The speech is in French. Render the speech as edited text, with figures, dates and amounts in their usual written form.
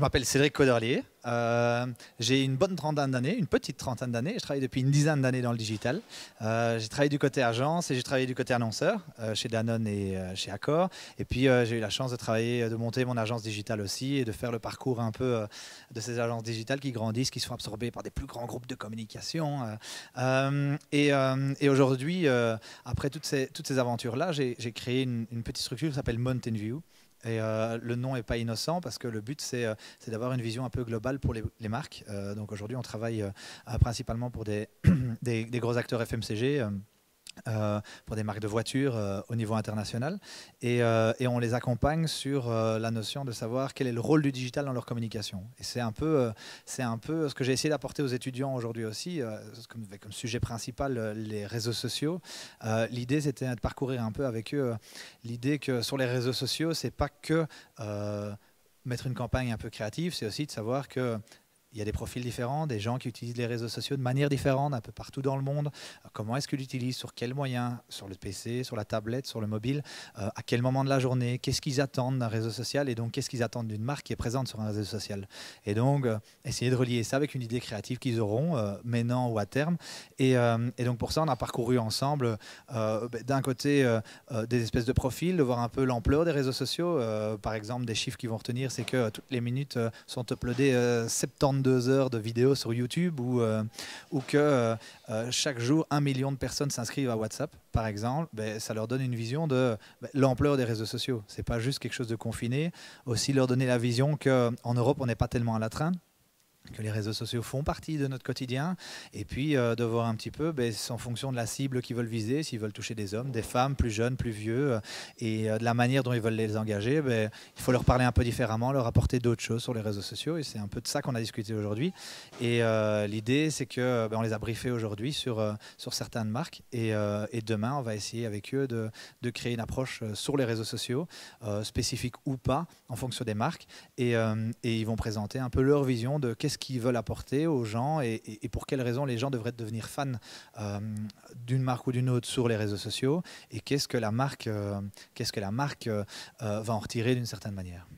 m'appelle Cédric Coderlier. J'ai une bonne trentaine d'années, une petite trentaine d'années. Je travaille depuis une dizaine d'années dans le digital. J'ai travaillé du côté agence et j'ai travaillé du côté annonceur chez Danone et chez Accor. Et puis j'ai eu la chance de travailler, de monter mon agence digitale aussi et de faire le parcours un peu de ces agences digitales qui grandissent, qui sont absorbées par des plus grands groupes de communication. Et aujourd'hui, après toutes ces aventures-là, j'ai créé une petite structure qui s'appelle Mountain View. Et le nom n'est pas innocent parce que le but, c'est d'avoir une vision un peu globale pour les marques. Donc aujourd'hui, on travaille principalement pour des gros acteurs FMCG. Pour des marques de voitures au niveau international et on les accompagne sur la notion de savoir quel est le rôle du digital dans leur communication. Et c'est un peu ce que j'ai essayé d'apporter aux étudiants aujourd'hui aussi, comme sujet principal les réseaux sociaux. L'idée, c'était de parcourir un peu avec eux l'idée que sur les réseaux sociaux, c'est pas que mettre une campagne un peu créative, c'est aussi de savoir que il y a des profils différents, des gens qui utilisent les réseaux sociaux de manière différente, un peu partout dans le monde. Comment est-ce qu'ils l'utilisent, sur quels moyens, sur le PC, sur la tablette, sur le mobile, à quel moment de la journée, qu'est-ce qu'ils attendent d'un réseau social et donc qu'est-ce qu'ils attendent d'une marque qui est présente sur un réseau social. Et donc, essayer de relier ça avec une idée créative qu'ils auront, maintenant ou à terme. Et donc, pour ça, on a parcouru ensemble, d'un côté, des espèces de profils, de voir un peu l'ampleur des réseaux sociaux. Par exemple, des chiffres qu'ils vont retenir, c'est que toutes les minutes sont uploadées 72 heures de vidéos sur YouTube ou que chaque jour 1 million de personnes s'inscrivent à WhatsApp, par exemple. Ça leur donne une vision de l'ampleur des réseaux sociaux. C'est pas juste quelque chose de confiné. Aussi leur donner la vision qu'en Europe, on n'est pas tellement à la traîne, que les réseaux sociaux font partie de notre quotidien, et puis de voir un petit peu en fonction de la cible qu'ils veulent viser, s'ils veulent toucher des hommes, des femmes, plus jeunes, plus vieux, et de la manière dont ils veulent les engager, il faut leur parler un peu différemment, leur apporter d'autres choses sur les réseaux sociaux, et c'est un peu de ça qu'on a discuté aujourd'hui. Et l'idée, c'est que on les a briefés aujourd'hui sur certaines marques, et demain, on va essayer avec eux de créer une approche sur les réseaux sociaux, spécifique ou pas, en fonction des marques, et ils vont présenter un peu leur vision de qu'est-ce qu'ils veulent apporter aux gens et pour quelles raisons les gens devraient devenir fans d'une marque ou d'une autre sur les réseaux sociaux et qu'est-ce que la marque va en retirer d'une certaine manière.